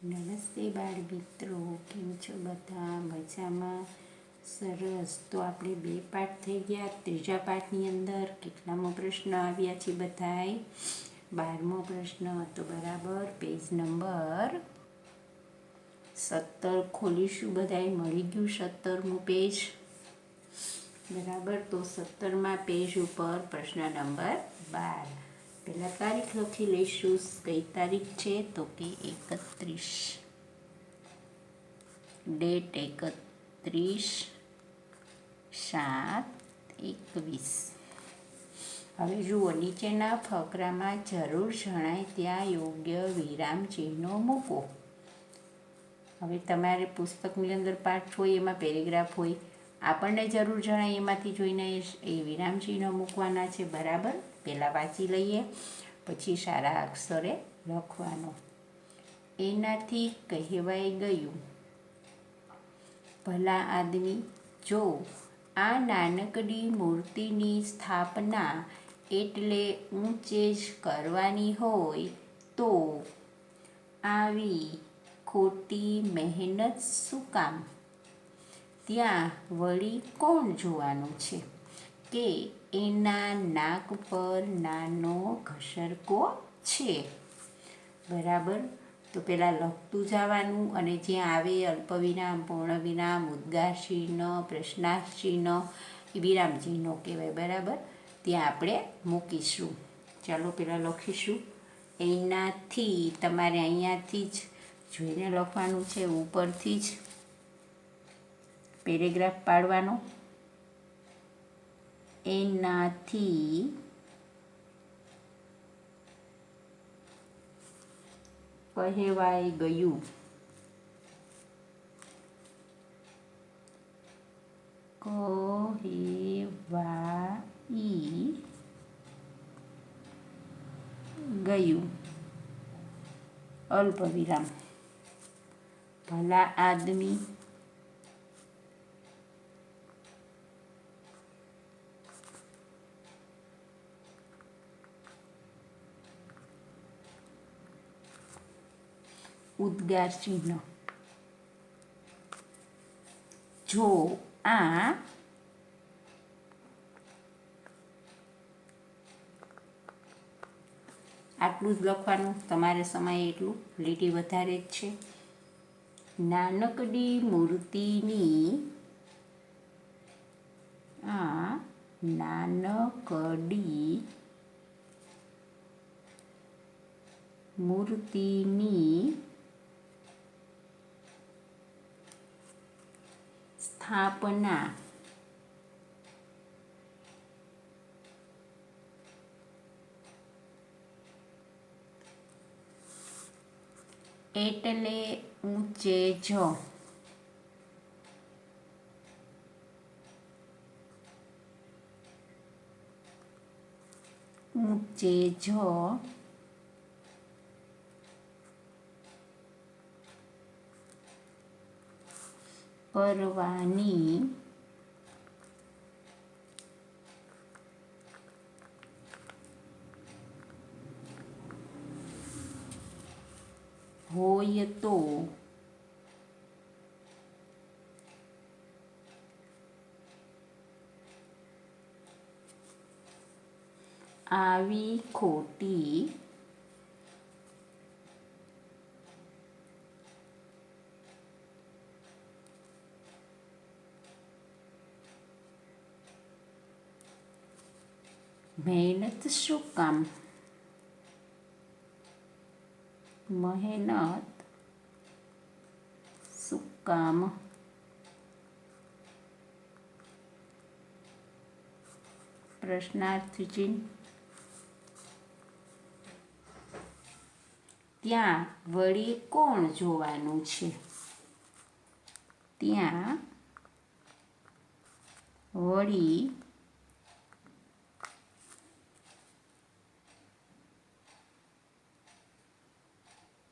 નમસ્તે બાળ મિત્રો, કેમ છો બધા? મજામાં? સરસ. તો આપણે 2 પાઠ થઈ ગયા. ત્રીજા પાઠની અંદર કેટલામો પ્રશ્ન આવ્યા છે બધાય? 12મો પ્રશ્ન. તો બરાબર પેજ નંબર 17 ખોલીશું. બધાય મળી ગયું 17મું પેજ? બરાબર. તો 17મા પેજ ઉપર પ્રશ્ન નંબર 12. પહેલાં તારીખ લખી લઈશું. કઈ તારીખ છે? તો કે 31. ડેટ 31/7/21. હવે જુઓ, નીચેના ફકરામાં જરૂર જણાય ત્યાં યોગ્ય વિરામ ચિહ્નો મૂકો. હવે તમારે પુસ્તકની અંદર પાઠ હોય, એમાં પેરેગ્રાફ હોય. આપણને જરૂર જણાય એમાંથી જોઈને એ વિરામ ચિહ્નો મૂકવાના છે. બરાબર. પહેલાં વાંચી લઈએ, પછી સારા અક્ષરે લખવાનો. એનાથી કહેવાય ગયું, ભલા આદમી, જો આ નાનકડી મૂર્તિની સ્થાપના એટલે ઊંચે જ કરવાની હોય તો આવી ખોટી મહેનત શું કામ? ત્યાં વળી કોણ જોવાનું છે કે એના નાક પર નાનો ઘસરકો છે? બરાબર. તો પહેલાં લખતું જવાનું, અને જ્યાં આવે અલ્પવિરામ, પૂર્ણવિરામ, ઉદ્ગાર ચિહ્ન, પ્રશ્નાર્થ ચિહ્ન, વિરામ ચિહ્નો કહેવાય. બરાબર. ત્યાં આપણે મૂકીશું. ચાલો પહેલાં લખીશું. એનાથી, તમારે અહીંયાથી જ જોઈને લખવાનું છે, ઉપરથી જ પેરેગ્રાફ પાડવાનો. એનાથી કહેવાય ગયું, ગયું અલ્પવિરામ, ભલા આદમી, ઉદ્ગાર ચિહ્ન. જો આ આટલું જ લખવાનું. તમારે સમય એટલું, લીટી વધારે જ છે. નાનકડી મૂર્તિની નાનકડી મૂર્તિની સ્થાપના એટલે ઊંચે જ કરવાની હોય તો આવી ખોટી મહેનત શું કામ? મહેનત શું કામ? પ્રશ્નાર્થ ચિહ્ન. ત્યાં વળી કોણ જોવાનું છે? ત્યાં વળી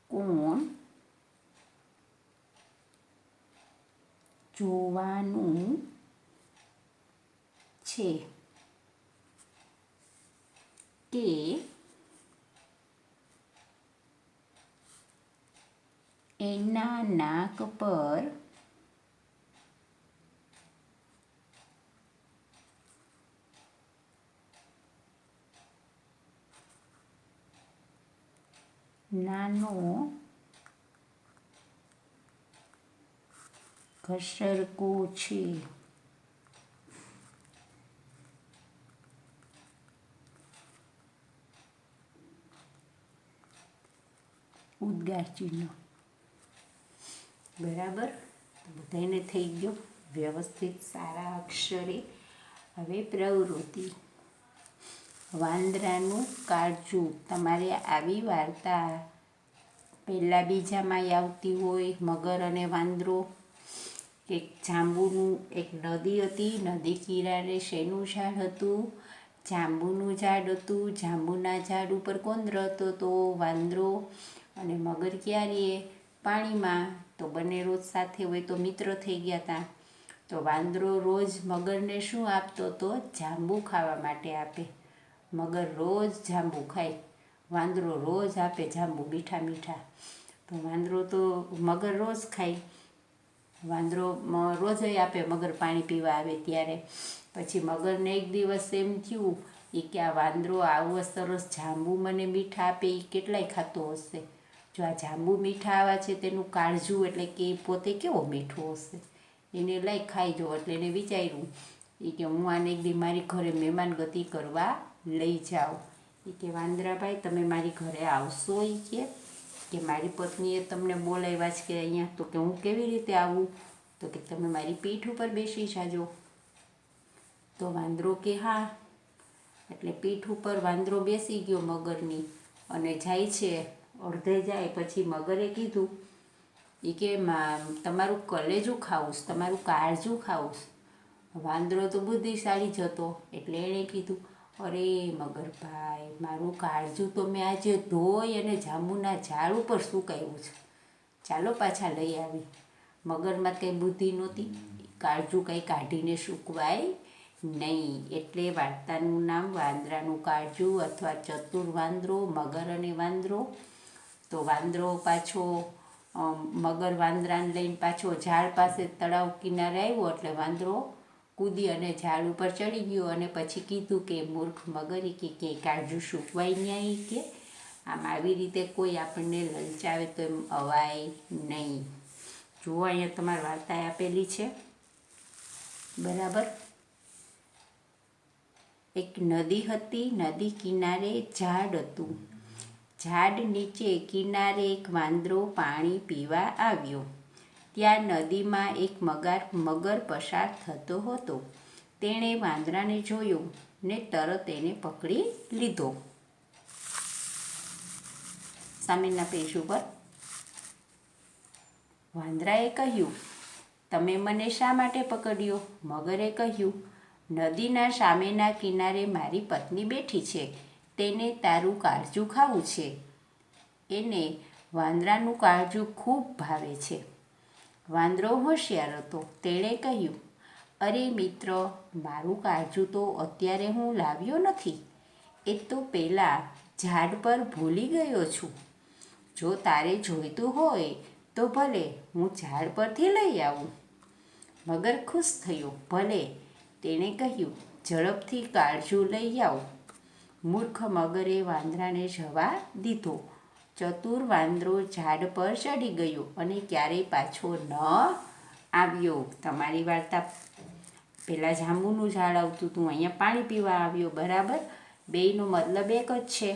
કોણ જોવાનું છે કે એના નાક પર નાનો ઘસરકો છે. ઉદ્ગાર ચિહ્ન. બરાબર, બધાને થઈ ગયું વ્યવસ્થિત સારા અક્ષરે. હવે પ્રવૃત્તિ. વાંદરાનું કાળજું. તમારે આવી વાર્તા પહેલાં બીજામાં આવતી હોય, મગર અને વાંદરો. એક જાંબુનું એક નદી હતી, નદી કિનારે શેનું ઝાડ હતું? જાંબુનું ઝાડ હતું. જાંબુના ઝાડ ઉપર કોણ રહેતો હતો? વાંદરો. અને મગર ક્યારે? પાણીમાં. તો બંને રોજ સાથે હોય તો મિત્ર થઈ ગયા હતા. તો વાંદરો રોજ મગરને શું આપતો હતો? જાંબુ ખાવા માટે આપે. મગર રોજ જાંબુ ખાય, વાંદરો રોજ આપે જાંબુ મીઠા મીઠા. તો વાંદરો તો મગર રોજ ખાય, વાંદરો રોજ આપે, મગર પાણી પીવા આવે ત્યારે. પછી મગરને એક દિવસ એમ થયું કે આ વાંદરો આવું સરસ જાંબુ મને મીઠા આપે, એ કેટલાય ખાતો હશે. જો આ જાંબુ મીઠા આવા છે તેનું કાળજું એટલે કે પોતે કેવો મીઠો હશે, એને લઈ ખાઈ જો. એટલે એને વિચાર્યું કે હું આને એક દી મારી ઘરે મહેમાન ગતિ કરવા લઈ જાઉં. કે વાંદરાભાઈ તમે મારી ઘરે આવશો? કે મારી પત્નીએ તમને બોલાવ્યા છે કે અહીંયા. તો કે હું કેવી રીતે આવું? તો કે તમે મારી પીઠ ઉપર બેસી જાજો. તો વાંદરો કે હા. એટલે પીઠ ઉપર વાંદરો બેસી ગયો મગરની અને જાય છે. અડધે જાય પછી મગરે કીધું કે તમારું કલેજું ખાવું, તમારું કાળજું ખાવું. વાંદરો તો બુદ્ધિશાળી જ હતો એટલે એણે કીધું અરે મગરભાઈ, મારું કાળજું તો મેં આજે ધોઈ અને જાંબુના ઝાડ ઉપર સુકાવ્યું છે, ચાલો પાછા લઈ આવી. મગરમાં કંઈ બુદ્ધિ નહોતી, કાળજું કંઈ કાઢીને સૂકવાય નહીં. એટલે વાર્તાનું નામ વાંદરાનું કાળજું અથવા ચતુર વાંદરો, મગર અને વાંદરો. તો વાંદરો પાછો મગર વાંદરાને લઈને પાછો ઝાડ પાસે તળાવ કિનારે આવ્યો. એટલે વાંદરો કૂદી અને ઝાડ ઉપર ચડી ગયો અને પછી કીધું કે મૂર્ખ મગર કે કાળજું સૂકવાય નહીં. કે આમ આવી રીતે કોઈ આપણને લલચાવે તો એમ અવાય નહીં. જુઓ અહીંયા તમારી વાર્તા આપેલી છે. બરાબર. એક નદી હતી, નદી કિનારે ઝાડ હતું. ઝાડ નીચે કિનારે એક વાંદરો પાણી પીવા આવ્યો. ત્યાં નદીમાં એક મગર પસાર થતો હતો. તેણે વાંદરાને જોયો ને તરત એને પકડી લીધો. સામેના પેજ ઉપર વાંદરાએ કહ્યું, તમે મને શા માટે પકડ્યો? મગરે કહ્યું, નદીના સામેના કિનારે મારી પત્ની બેઠી છે, તેને તારું કાળજું ખાવું છે. એને વાંદરાનું કાળજું ખૂબ ભાવે છે. વાંદરો હોશિયાર હતો. તેણે કહ્યું, અરે મિત્ર, મારું કાળજું તો અત્યારે હું લાવ્યો નથી, એ તો પહેલાં ઝાડ પર ભૂલી ગયો છું. જો તારે જોઈતું હોય તો ભલે હું ઝાડ પરથી લઈ આવું. મગર ખુશ થયો. ભલે, તેણે કહ્યું, ઝડપથી કાળજું લઈ આવ. મૂર્ખ મગરે વાંદરાને જવા દીધો. ચતુર વાંદરો ઝાડ પર ચડી ગયો અને ક્યારેય પાછો ન આવ્યો. તમારી વાર્તા પહેલાં જાંબુનું ઝાડ આવતું હતું, અહીંયા પાણી પીવા આવ્યો. બરાબર, બેયનો મતલબ એક જ છે.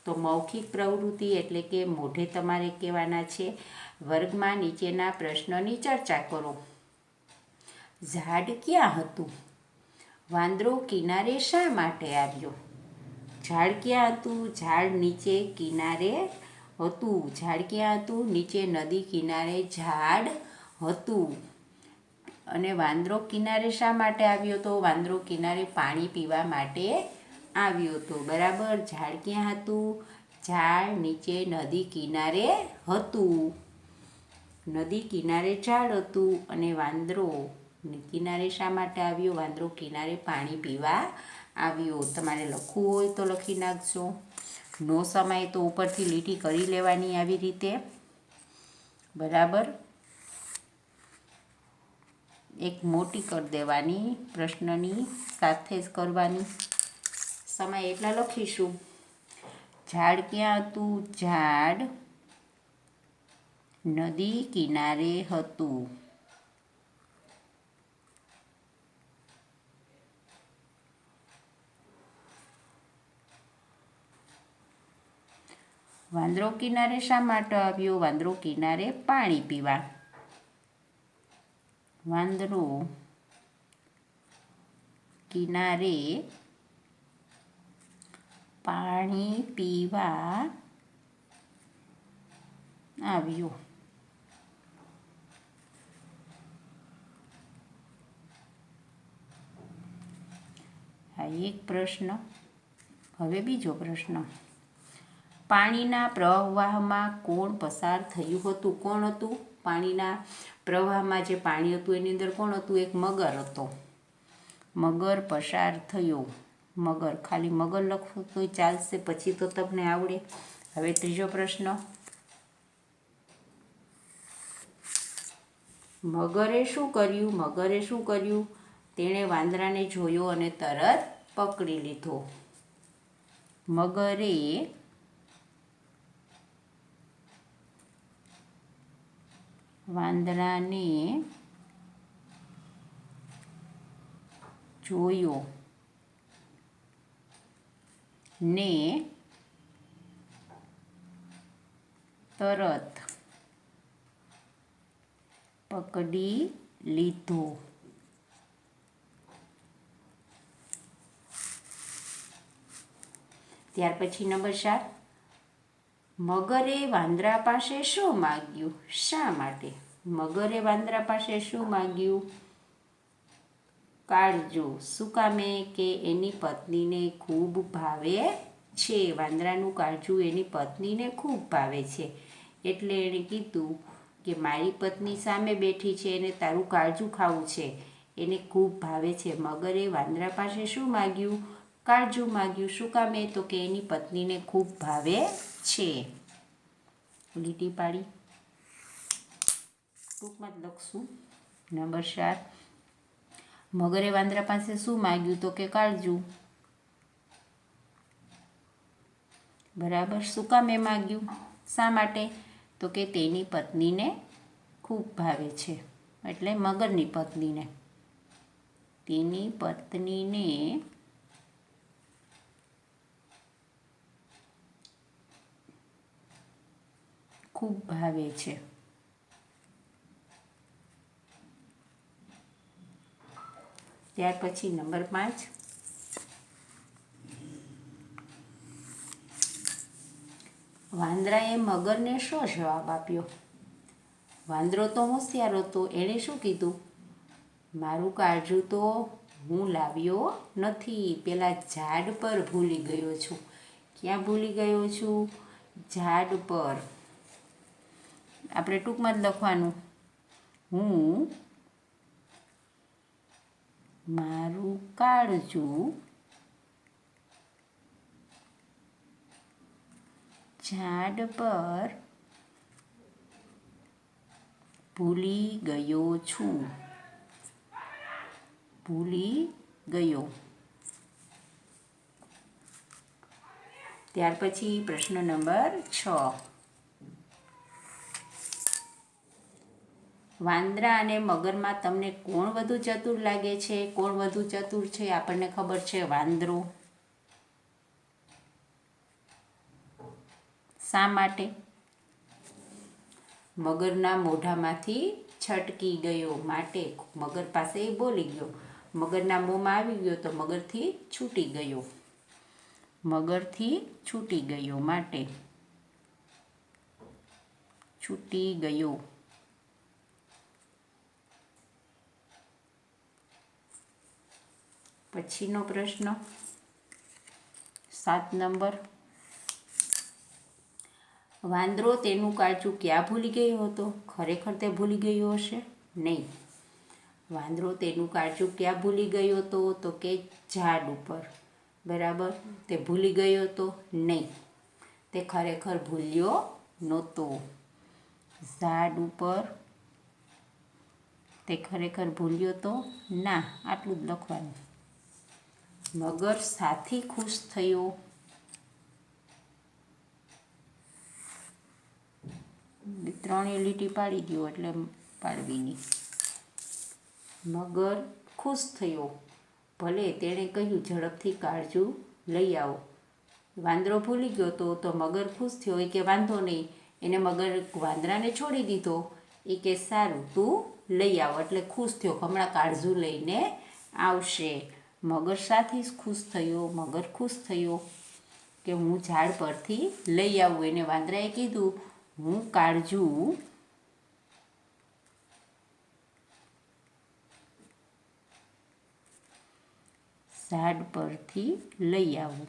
તો મૌખિક પ્રવૃત્તિ એટલે કે મોઢે તમારે કહેવાના છે. વર્ગમાં નીચેના પ્રશ્નની ચર્ચા કરો. ઝાડ ક્યાં હતું? વાંદરો કિનારે શા માટે આવ્યો? ઝાડ ક્યાં હતું? ઝાડ નીચે કિનારે હતું. ઝાડ ક્યાં હતું? નીચે નદી કિનારે ઝાડ હતું. અને વાંદરો કિનારે શા માટે આવ્યો હતો? વાંદરો કિનારે પાણી પીવા માટે આવ્યો હતો. બરાબર, ઝાડ ક્યાં હતું? ઝાડ નીચે નદી કિનારે હતું. નદી કિનારે ઝાડ હતું. અને વાંદરો કિનારે શા માટે આવ્યો? વાંદરો કિનારે પાણી પીવા આવ્યો. તમારે લખવું હોય તો લખી નાખજો. નો સમાય તો ઉપરથી લીટી કરી લેવાની આવી રીતે. બરાબર. એક મોટી કરી દેવાની, પ્રશ્નની સાથે જ કરવાની. સમય એટલા લખીશું. ઝાડ ક્યાં હતું? ઝાડ નદી કિનારે હતું. વાંદરો કિનારે શા માટે આવ્યો? વાંદરો કિનારે પાણી પીવા. વાંદરો કિનારે પાણી પીવા આવ્યો. આ એક પ્રશ્ન. હવે બીજો પ્રશ્ન. પાણીના પ્રવાહમાં કોણ પસાર થયું હતું? કોણ હતું? પાણીના પ્રવાહમાં જે પાણી હતું એની અંદર કોણ હતું? એક મગર હતો. મગર પસાર થયો. મગર, ખાલી મગર લખો તો ચાલશે, પછી તો તમને આવડે. હવે ત્રીજો પ્રશ્ન. મગરે શું કર્યું? મગરે શું કર્યું? તેણે વાંદરાને જોયો અને તરત પકડી લીધો. મગરે વાંદરાને જોયો ને તરત પકડી લીધો. ત્યાર પછી નંબર 4. મગરે વાંદરા પાસે શું માગ્યું? શા માટે? મગરે વાંદરા પાસે શું માગ્યું? કાળજું. શું કામે? કે એની પત્નીને ખૂબ ભાવે છે. વાંદરાનું કાળજું એની પત્નીને ખૂબ ભાવે છે. એટલે એણે કીધું કે મારી પત્ની સામે બેઠી છે એને તારું કાળજું ખાવું છે, એને ખૂબ ભાવે છે. મગરે વાંદરા પાસે શું માગ્યું? કાળજું માગ્યું. શું કામે? તો કે એની પત્નીને ખૂબ ભાવે છે. લીટી પાડી ટૂંકમાં જ લખશું. નંબર 4. મગરે વાંદરા પાસે શું માગ્યું? તો કે કાળજું. બરાબર. શું કામે માગ્યું? શા માટે? તો કે તેની પત્નીને ખૂબ ભાવે છે. એટલે મગરની પત્નીને. તેની પત્નીને ખૂબ ભાવે છે. ત્યાર પછી નંબર 5. વાંદરાએ મગરને શું જવાબ આપ્યો? વાંદરો તો હોશિયાર હતો. એણે શું કીધું? મારું કાળજું તો હું લાવ્યો નથી, પેલા ઝાડ પર ભૂલી ગયો છું. ક્યાં ભૂલી ગયો છું? ઝાડ પર. આપણે ટૂંકમાં જ લખવાનું. હું મારું કાળજું ઝાડ પર ભૂલી ગયો છું. ભૂલી ગયો. ત્યાર પછી પ્રશ્ન નંબર 6. વાંદરા અને મગરમાં તમને કોણ વધુ ચતુર લાગે છે? કોણ વધુ ચતુર છે? આપણને ખબર છે વાંદરો. શા માટે? મગરના મોઢામાંથી છટકી ગયો માટે મગર પાસે બોલી ગયો. મગરના મોંમાં આવી ગયો તો મગરથી છૂટી ગયો. મગરથી છૂટી ગયો માટે છૂટી ગયો. પછીનો પ્રશ્ન 7 નંબર. વાંદરો તેનું કાળજું ક્યાં ભૂલી ગયો હતો? ખરેખર તે ભૂલી ગયો હશે? નહીં. વાંદરો તેનું કાળજું ક્યાં ભૂલી ગયો હતો? તો કે ઝાડ ઉપર. બરાબર. તે ભૂલી ગયો હતો? નહીં. તે ખરેખર ભૂલ્યો નહોતો. ઝાડ ઉપર તે ખરેખર ભૂલ્યો તો ના, આટલું જ લખવાનું. મગર સાથી ખુશ થયો. ત્રણેય લીટી પાડી દો એટલે પાડવીની. મગર ખુશ થયો. ભલે, તેણે કહ્યું, ઝડપથી કાળજું લઈ આવો. વાંદરો ભૂલી ગયો તો મગર ખુશ થયો. એ કે વાંધો નહીં. એને મગર વાંદરાને છોડી દીધો. એ કે સારું, તું લઈ આવ. એટલે ખુશ થયો, હમણાં કાળજું લઈને આવશે. મગર સાથી ખુશ થયો. મગર ખુશ થયો કે હું ઝાડ પરથી લઈ આવું. એને વાંદરાએ કીધું, હું કાળજું ઝાડ પરથી લઈ આવું.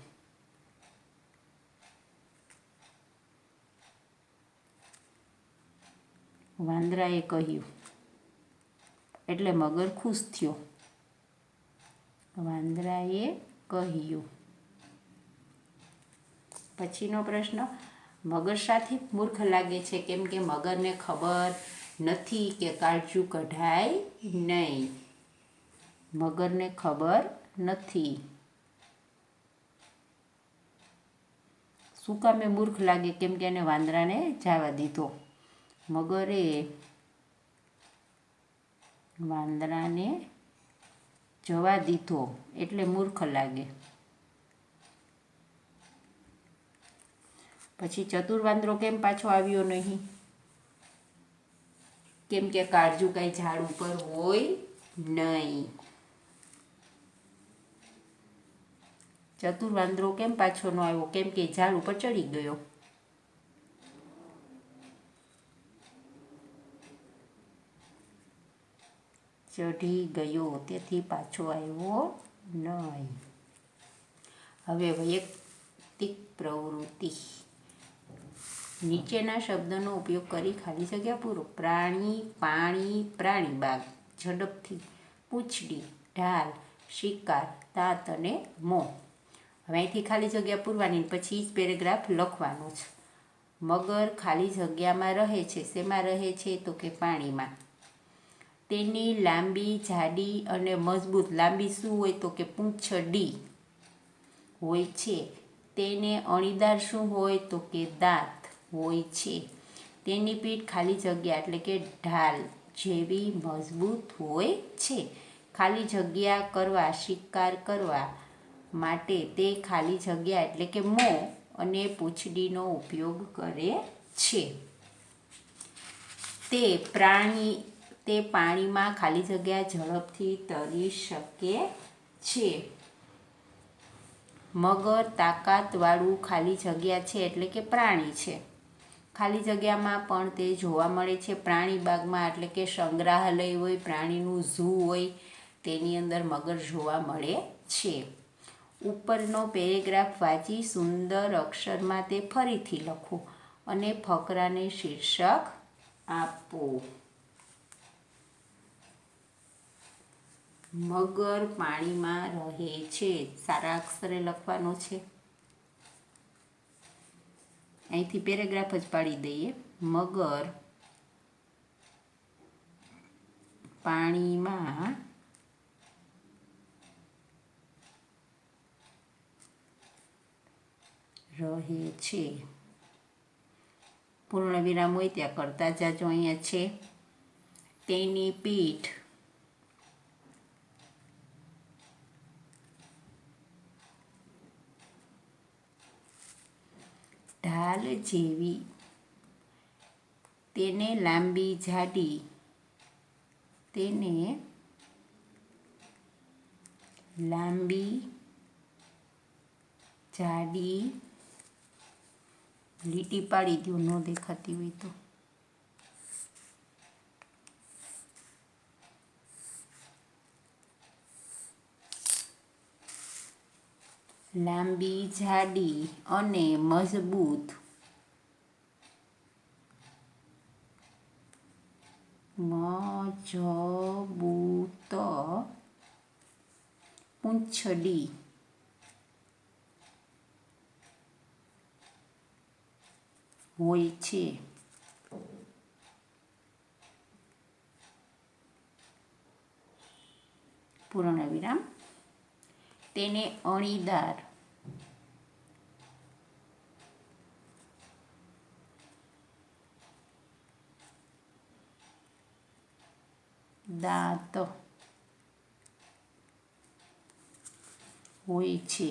વાંદરાએ કહ્યું. એટલે મગર ખુશ થયો. વાંદરાએ કહ્યું. પછીનો પ્રશ્ન, મગર સાથી મૂર્ખ લાગે છે કેમ કે મગરને ખબર નથી કે કાળજું કઢાય નહીં. મગરને ખબર નથી. શું કામે મૂર્ખ લાગે? કેમ કે એને વાંદરાને જવા દીધો. મગરે વાંદરાને જવા દીધો એટલે મૂર્ખ લાગે. પછી ચતુર વાંદરો કેમ પાછો આવ્યો નહીં? કેમ કે કાળજું કાંઈ ઝાડ ઉપર હોય નહીં. ચતુર વાંદરો કેમ પાછો ન આવ્યો? કેમ કે ઝાડ ઉપર ચડી ગયો. ચઢી ગયો, તેથી પાછો આવ્યો નહીં. હવે વૈયક્તિક પ્રવૃત્તિ. નીચેના શબ્દનો ઉપયોગ કરી ખાલી જગ્યા પૂરો. પ્રાણી, પાણી, પ્રાણીબાગ, ઝડપથી, પૂંછડી, ઢાલ, શિકાર, દાંત અને મોં. હવે અહીંથી ખાલી જગ્યા પૂરવાની, પછી જ પેરેગ્રાફ લખવાનો છે. મગર ખાલી જગ્યામાં રહે છે. શેમાં રહે છે? તો કે પાણીમાં. તેની લાંબી, જાડી અને મજબૂત, લાંબી શું હોય? તો કે પૂંછડી હોય છે. તેને અણીદાર શું હોય? તો કે દાંત હોય છે. તેની પીઠ ખાલી જગ્યા એટલે કે ઢાલ જેવી મજબૂત હોય છે. ખાલી જગ્યા કરવા, શિકાર કરવા માટે તે ખાલી જગ્યા એટલે કે મોં અને પૂંછડીનો ઉપયોગ કરે છે. તે પાણીમાં ખાલી જગ્યા ઝડપથી તરી શકે છે. મગર તાકાતવાળું ખાલી જગ્યા છે એટલે કે પ્રાણી છે. ખાલી જગ્યામાં પણ તે જોવા મળે છે. પ્રાણીબાગમાં એટલે કે સંગ્રહાલય હોય, પ્રાણીનું ઝૂ હોય, તેની અંદર મગર જોવા મળે છે. ઉપરનો પેરેગ્રાફ વાંચી સુંદર અક્ષરમાં તે ફરીથી લખો અને ફકરાને શીર્ષક આપો. મગર પાણીમાં રહે છે. સારા અક્ષરે લખવાનો છે. અહીંથી પેરેગ્રાફ જ પાડી દઈએ. મગર પાણીમાં રહે છે. પૂર્ણ વિરામ હોય ત્યાં કરતા જાજો. અહીંયા છે તેની પીઠ ઢાલ જેવી, તેને લાંબી, જાડી, તેને લાંબી, જાડી લીટી પાડી દો ન દેખાતી હોય તો. લાંબી, જાડી અને મજબૂત પૂંછડી હોય છે. પૂર્ણવિરામ. તેને અણીદાર દાંત હોય છે.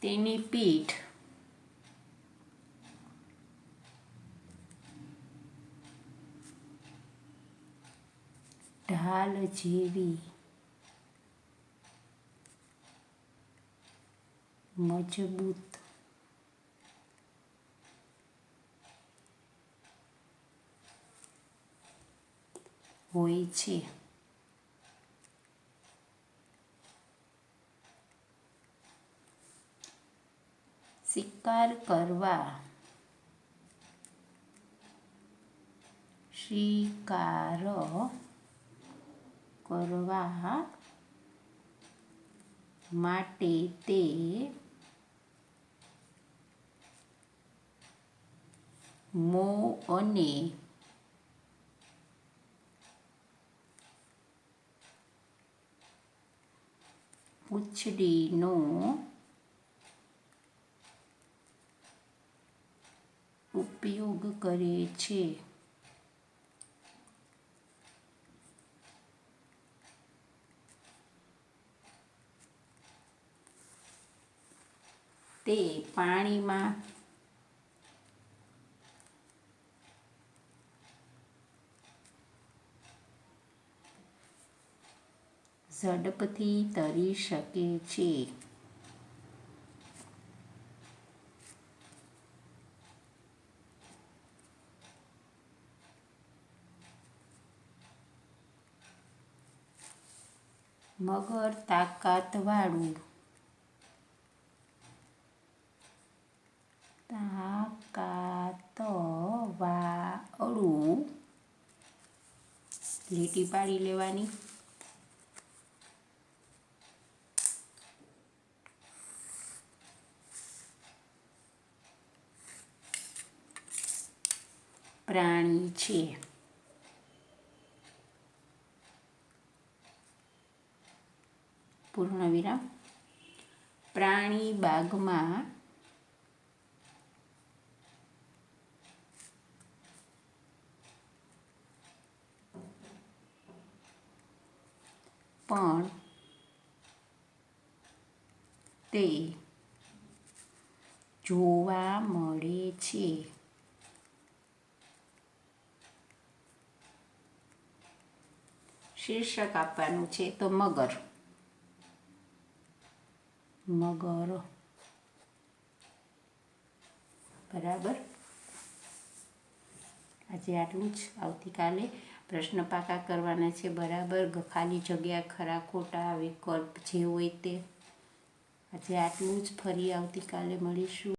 તેની પીઠ ઢાલ જેવી મજબૂત હોય છે. શિકાર કરવા માટે તે મોં અને પૂંછડીનો ઉપયોગ કરે છે. તે પાણીમાં ઝડપથી તરી શકે છે. મગર તાકાતવાળું લીટી પાડી લેવાની. પ્રાણી છે. પૂર્ણવિરામ. પ્રાણી બાગમાં પણ તે જોવા મળે છે. શીર્ષક આપવાનું છે તો મગર. બરાબર. આજે આટલું જ. આવતીકાલે પ્રશ્ન પાકા કરવાના છે. બરાબર. ખાલી જગ્યા, ખરા ખોટા, વિકલ્પ જે હોય તે. આજે આટલું જ. ફરી આવતીકાલે મળીશું.